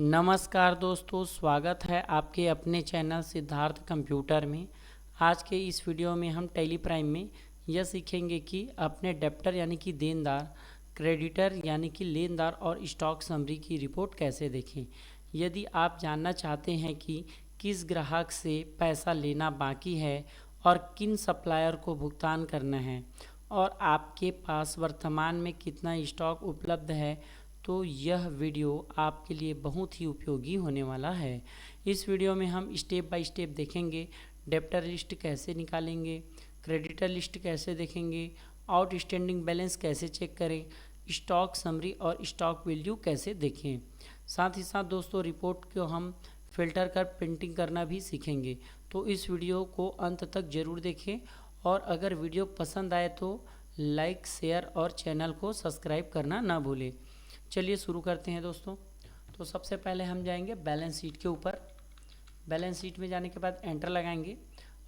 नमस्कार दोस्तों, स्वागत है आपके अपने चैनल सिद्धार्थ कंप्यूटर में। आज के इस वीडियो में हम टैली प्राइम में यह सीखेंगे कि अपने डेप्टर यानी कि देनदार, क्रेडिटर यानी कि लेनदार और स्टॉक समरी की रिपोर्ट कैसे देखें। यदि आप जानना चाहते हैं कि किस ग्राहक से पैसा लेना बाकी है और किन सप्लायर को भुगतान करना है और आपके पास वर्तमान में कितना स्टॉक उपलब्ध है, तो यह वीडियो आपके लिए बहुत ही उपयोगी होने वाला है। इस वीडियो में हम स्टेप बाय स्टेप देखेंगे डेब्टर लिस्ट कैसे निकालेंगे, क्रेडिटर लिस्ट कैसे देखेंगे, आउटस्टैंडिंग बैलेंस कैसे चेक करें, स्टॉक समरी और स्टॉक वैल्यू कैसे देखें। साथ ही साथ दोस्तों रिपोर्ट को हम फिल्टर कर प्रिंटिंग करना भी सीखेंगे। तो इस वीडियो को अंत तक ज़रूर देखें और अगर वीडियो पसंद आए तो लाइक, शेयर और चैनल को सब्सक्राइब करना ना भूलें। चलिए शुरू करते हैं दोस्तों। तो सबसे पहले हम जाएंगे बैलेंस शीट के ऊपर। बैलेंस शीट में जाने के बाद एंटर लगाएंगे।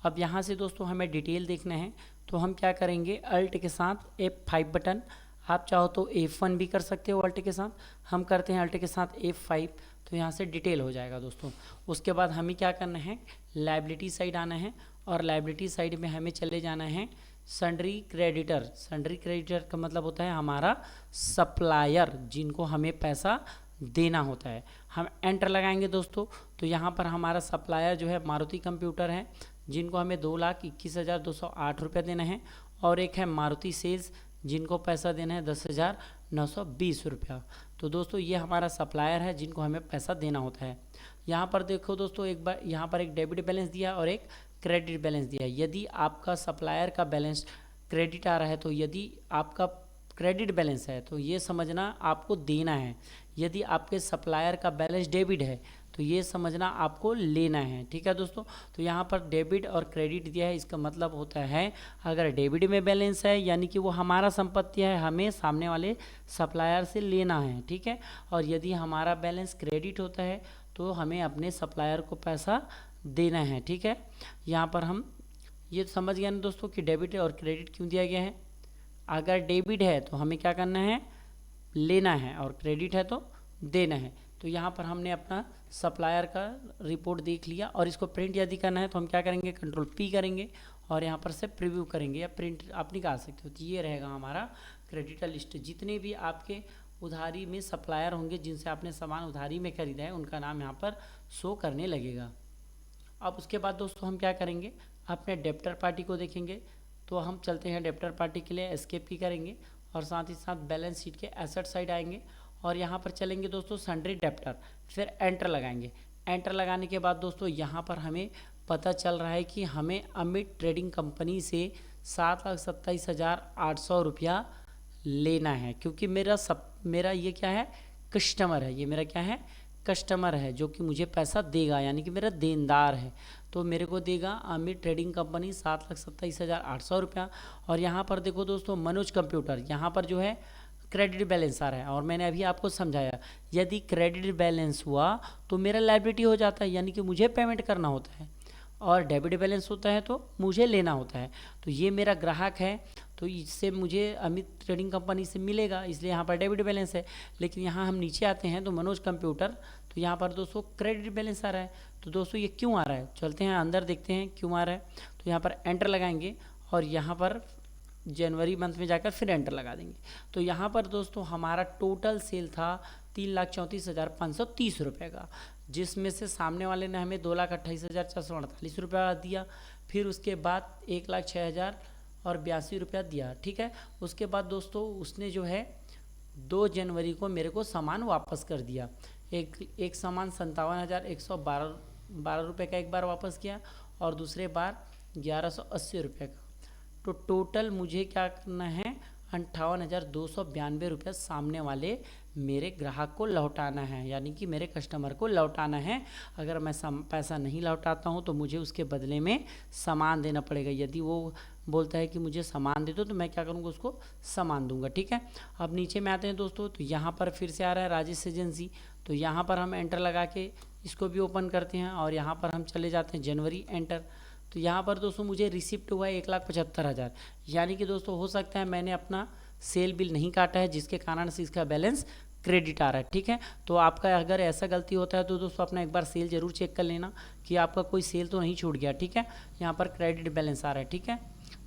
अब यहाँ से दोस्तों हमें डिटेल देखना है, तो हम क्या करेंगे, अल्ट के साथ F5 बटन, आप चाहो तो F1 भी कर सकते हो अल्ट के साथ, हम करते हैं अल्ट के साथ F5। तो यहाँ से डिटेल हो जाएगा दोस्तों। उसके बाद हमें क्या करना है, लायबिलिटी साइड आना है और लायबिलिटी साइड में हमें चले जाना है सन्ड्री क्रेडिटर। सन्ड्री क्रेडिटर का मतलब होता है हमारा सप्लायर, जिनको हमें पैसा देना होता है। हम एंटर लगाएंगे दोस्तों, तो यहाँ पर हमारा सप्लायर जो है मारुति कंप्यूटर है, जिनको हमें 2,21,208 रुपये देना है, और एक है मारुति सेल्स, जिनको पैसा देना है 10,920 रुपया। तो दोस्तों ये हमारा सप्लायर है जिनको हमें पैसा देना होता है। यहाँ पर देखो दोस्तों, एक बार यहाँ पर एक डेबिट बैलेंस दिया और एक क्रेडिट बैलेंस दिया है। यदि आपका सप्लायर का बैलेंस क्रेडिट आ रहा है, तो यदि आपका क्रेडिट बैलेंस है तो ये समझना आपको देना है। यदि आपके सप्लायर का बैलेंस डेबिट है तो ये समझना आपको लेना है। ठीक है दोस्तों, तो यहाँ पर डेबिट और क्रेडिट दिया है, इसका मतलब होता है अगर डेबिट में बैलेंस है यानी कि वो हमारा संपत्ति है, हमें सामने वाले सप्लायर से लेना है। ठीक है, और यदि हमारा बैलेंस क्रेडिट होता है तो हमें अपने सप्लायर को पैसा देना है। ठीक है, यहाँ पर हम ये समझ गए ना दोस्तों कि डेबिट और क्रेडिट क्यों दिया गया है। अगर डेबिट है तो हमें क्या करना है, लेना है, और क्रेडिट है तो देना है। तो यहाँ पर हमने अपना सप्लायर का रिपोर्ट देख लिया, और इसको प्रिंट यदि करना है तो हम क्या करेंगे, कंट्रोल P करेंगे और यहाँ पर से प्रीव्यू करेंगे या प्रिंट आप निकाल सकते हो। तो ये रहेगा हमारा क्रेडिटर लिस्ट। जितने भी आपके उधारी में सप्लायर होंगे जिनसे आपने सामान उधारी में खरीदा है, उनका नाम यहाँ पर शो करने लगेगा। अब उसके बाद दोस्तों हम क्या करेंगे, अपने डेप्टर पार्टी को देखेंगे। तो हम चलते हैं डेप्टर पार्टी के लिए, एस्केप की करेंगे और साथ ही साथ बैलेंस शीट के एसेट साइड आएंगे और यहाँ पर चलेंगे दोस्तों सन्ड्री डेप्टर, फिर एंटर लगाएंगे। एंटर लगाने के बाद दोस्तों यहाँ पर हमें पता चल रहा है कि हमें अमित ट्रेडिंग कंपनी से 7,27,800 रुपया लेना है, क्योंकि मेरा ये क्या है, कस्टमर है। ये मेरा क्या है, कस्टमर है जो कि मुझे पैसा देगा, यानी कि मेरा देनदार है। तो मेरे को देगा अमित ट्रेडिंग कंपनी 7,27,800 रुपया। और यहाँ पर देखो दोस्तों मनोज कंप्यूटर, यहाँ पर जो है क्रेडिट बैलेंस आ रहा है, और मैंने अभी आपको समझाया यदि क्रेडिट बैलेंस हुआ तो मेरा लायबिलिटी हो जाता है, यानी कि मुझे पेमेंट करना होता है, और डेबिट बैलेंस होता है तो मुझे लेना होता है। तो ये मेरा ग्राहक है, तो इससे मुझे अमित ट्रेडिंग कंपनी से मिलेगा, इसलिए यहाँ पर डेबिट बैलेंस है। लेकिन यहाँ हम नीचे आते हैं तो मनोज कंप्यूटर, तो यहाँ पर दोस्तों क्रेडिट बैलेंस आ रहा है। तो दोस्तों ये क्यों आ रहा है, चलते हैं अंदर देखते हैं क्यों आ रहा है। तो यहाँ पर एंटर लगाएंगे और यहाँ पर जनवरी मंथ में जाकर फिर एंटर लगा देंगे। तो यहाँ पर दोस्तों हमारा टोटल सेल था 3,34,530 रुपये का, जिसमें से सामने वाले ने हमें 2,28,448 रुपया दिया। फिर उसके बाद 1,06,082 रुपया दिया। ठीक है, उसके बाद दोस्तों उसने जो है 2 जनवरी को मेरे को सामान वापस कर दिया। एक सामान 57,112 रुपये का एक बार वापस किया, और दूसरे बार 1,180 रुपये का। तो टोटल मुझे क्या करना है, 58,292 रुपया सामने वाले मेरे ग्राहक को लौटाना है, यानी कि मेरे कस्टमर को लौटाना है। अगर मैं पैसा नहीं लौटाता हूँ तो मुझे उसके बदले में सामान देना पड़ेगा। यदि वो बोलता है कि मुझे सामान दे दो, तो मैं क्या करूँगा, उसको सामान दूंगा। ठीक है, अब नीचे में आते हैं दोस्तों, तो यहाँ पर फिर से आ रहा है राजेश एजेंसी। तो यहाँ पर हम एंटर लगा के इसको भी ओपन करते हैं और यहाँ पर हम चले जाते हैं जनवरी, एंटर। तो यहाँ पर दोस्तों मुझे रिसिप्ट हुआ है 1,75,000, यानी कि दोस्तों हो सकता है मैंने अपना सेल बिल नहीं काटा है, जिसके कारण से इसका बैलेंस क्रेडिट आ रहा है। ठीक है, तो आपका अगर ऐसा गलती होता है तो दोस्तों अपना एक बार सेल जरूर चेक कर लेना कि आपका कोई सेल तो नहीं छूट गया। ठीक है, यहाँ पर क्रेडिट बैलेंस आ रहा है। ठीक है,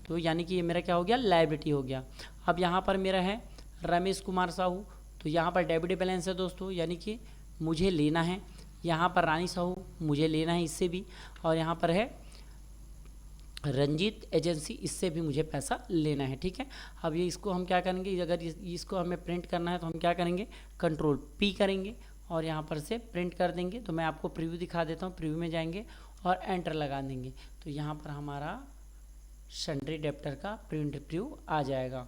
तो यानी कि ये मेरा क्या हो गया, लायबिलिटी हो गया। अब यहाँ पर मेरा है रमेश कुमार साहू, तो यहाँ पर डेबिट बैलेंस है दोस्तों, यानी कि मुझे लेना है। यहाँ पर रानी साहू, मुझे लेना है इससे भी। और यहाँ पर है रंजीत एजेंसी, इससे भी मुझे पैसा लेना है। ठीक है, अब ये इसको हम क्या करेंगे, अगर इसको हमें प्रिंट करना है तो हम क्या करेंगे, कंट्रोल पी करेंगे और यहाँ पर से प्रिंट कर देंगे। तो मैं आपको प्रीव्यू दिखा देता हूँ, प्रीव्यू में जाएंगे और एंटर लगा देंगे, तो यहाँ पर हमारा सन्ड्री डेप्टर का प्रिंट प्रीव्यू आ जाएगा।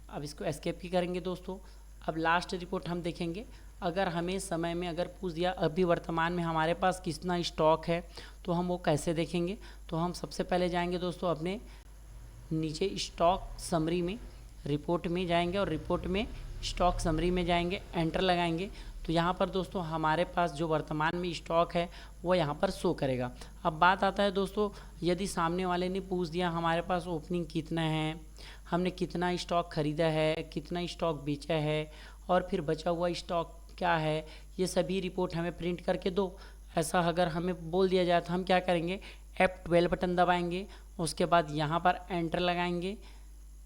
अब इसको एस्केप की करेंगे दोस्तों। अब लास्ट रिपोर्ट हम देखेंगे, अगर हमें समय में अगर पूछ दिया अभी वर्तमान में हमारे पास कितना स्टॉक है, तो हम वो कैसे देखेंगे। तो हम सबसे पहले जाएंगे दोस्तों अपने नीचे स्टॉक समरी में, रिपोर्ट में जाएंगे और रिपोर्ट में स्टॉक समरी में जाएंगे, एंटर लगाएंगे। तो यहाँ पर दोस्तों हमारे पास जो वर्तमान में स्टॉक है वो यहाँ पर शो करेगा। अब बात आता है दोस्तों, यदि सामने वाले ने पूछ दिया हमारे पास ओपनिंग कितना है, हमने कितना स्टॉक खरीदा है, कितना स्टॉक बेचा है और फिर बचा हुआ स्टॉक क्या है, ये सभी रिपोर्ट हमें प्रिंट करके दो, ऐसा अगर हमें बोल दिया जाए तो हम क्या करेंगे, F12 बटन दबाएंगे, उसके बाद यहाँ पर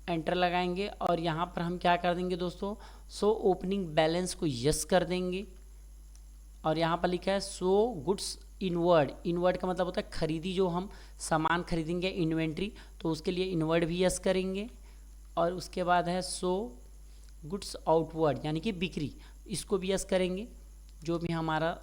एंटर लगाएंगे और यहाँ पर हम क्या कर देंगे दोस्तों, शो ओपनिंग बैलेंस को यस कर देंगे। और यहाँ पर लिखा है शो गुड्स इनवर्ड, इनवर्ड का मतलब होता है खरीदी, जो हम सामान खरीदेंगे इन्वेंट्री, तो उसके लिए इनवर्ड भी यस करेंगे। और उसके बाद है शो गुड्स आउटवर्ड, यानी कि बिक्री, इसको भी यस करेंगे, जो भी हमारा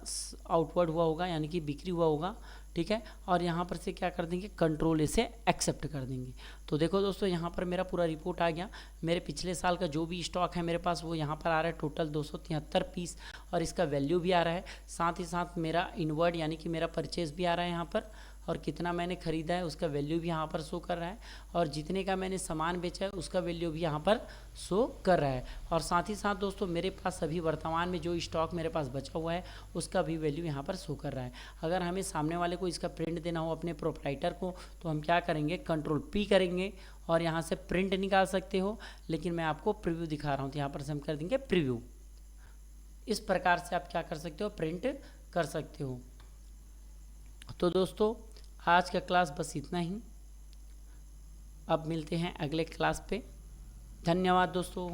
आउटवर्ड हुआ होगा यानी कि बिक्री हुआ होगा। ठीक है, और यहाँ पर से क्या कर देंगे, कंट्रोल से एक्सेप्ट कर देंगे। तो देखो दोस्तों यहाँ पर मेरा पूरा रिपोर्ट आ गया। मेरे पिछले साल का जो भी स्टॉक है मेरे पास वो यहाँ पर आ रहा है, टोटल 273 पीस, और इसका वैल्यू भी आ रहा है। साथ ही साथ मेरा इनवर्ड यानी कि मेरा परचेज भी आ रहा है यहाँ पर, और कितना मैंने ख़रीदा है उसका वैल्यू भी यहाँ पर शो कर रहा है, और जितने का मैंने सामान बेचा है उसका वैल्यू भी यहाँ पर शो कर रहा है। और साथ ही साथ दोस्तों मेरे पास अभी वर्तमान में जो स्टॉक मेरे पास बचा हुआ है उसका भी वैल्यू यहाँ पर शो कर रहा है। अगर हमें सामने वाले को इसका प्रिंट देना हो अपने प्रोप्राइटर को, तो हम क्या करेंगे, कंट्रोल पी करेंगे और यहाँ से प्रिंट निकाल सकते हो, लेकिन मैं आपको प्रीव्यू दिखा रहा हूँ, तो यहाँ पर से हम कर देंगे प्रीव्यू। इस प्रकार से आप क्या कर सकते हो, प्रिंट कर सकते हो। तो दोस्तों आज का क्लास बस इतना ही, अब मिलते हैं अगले क्लास पे। धन्यवाद दोस्तों।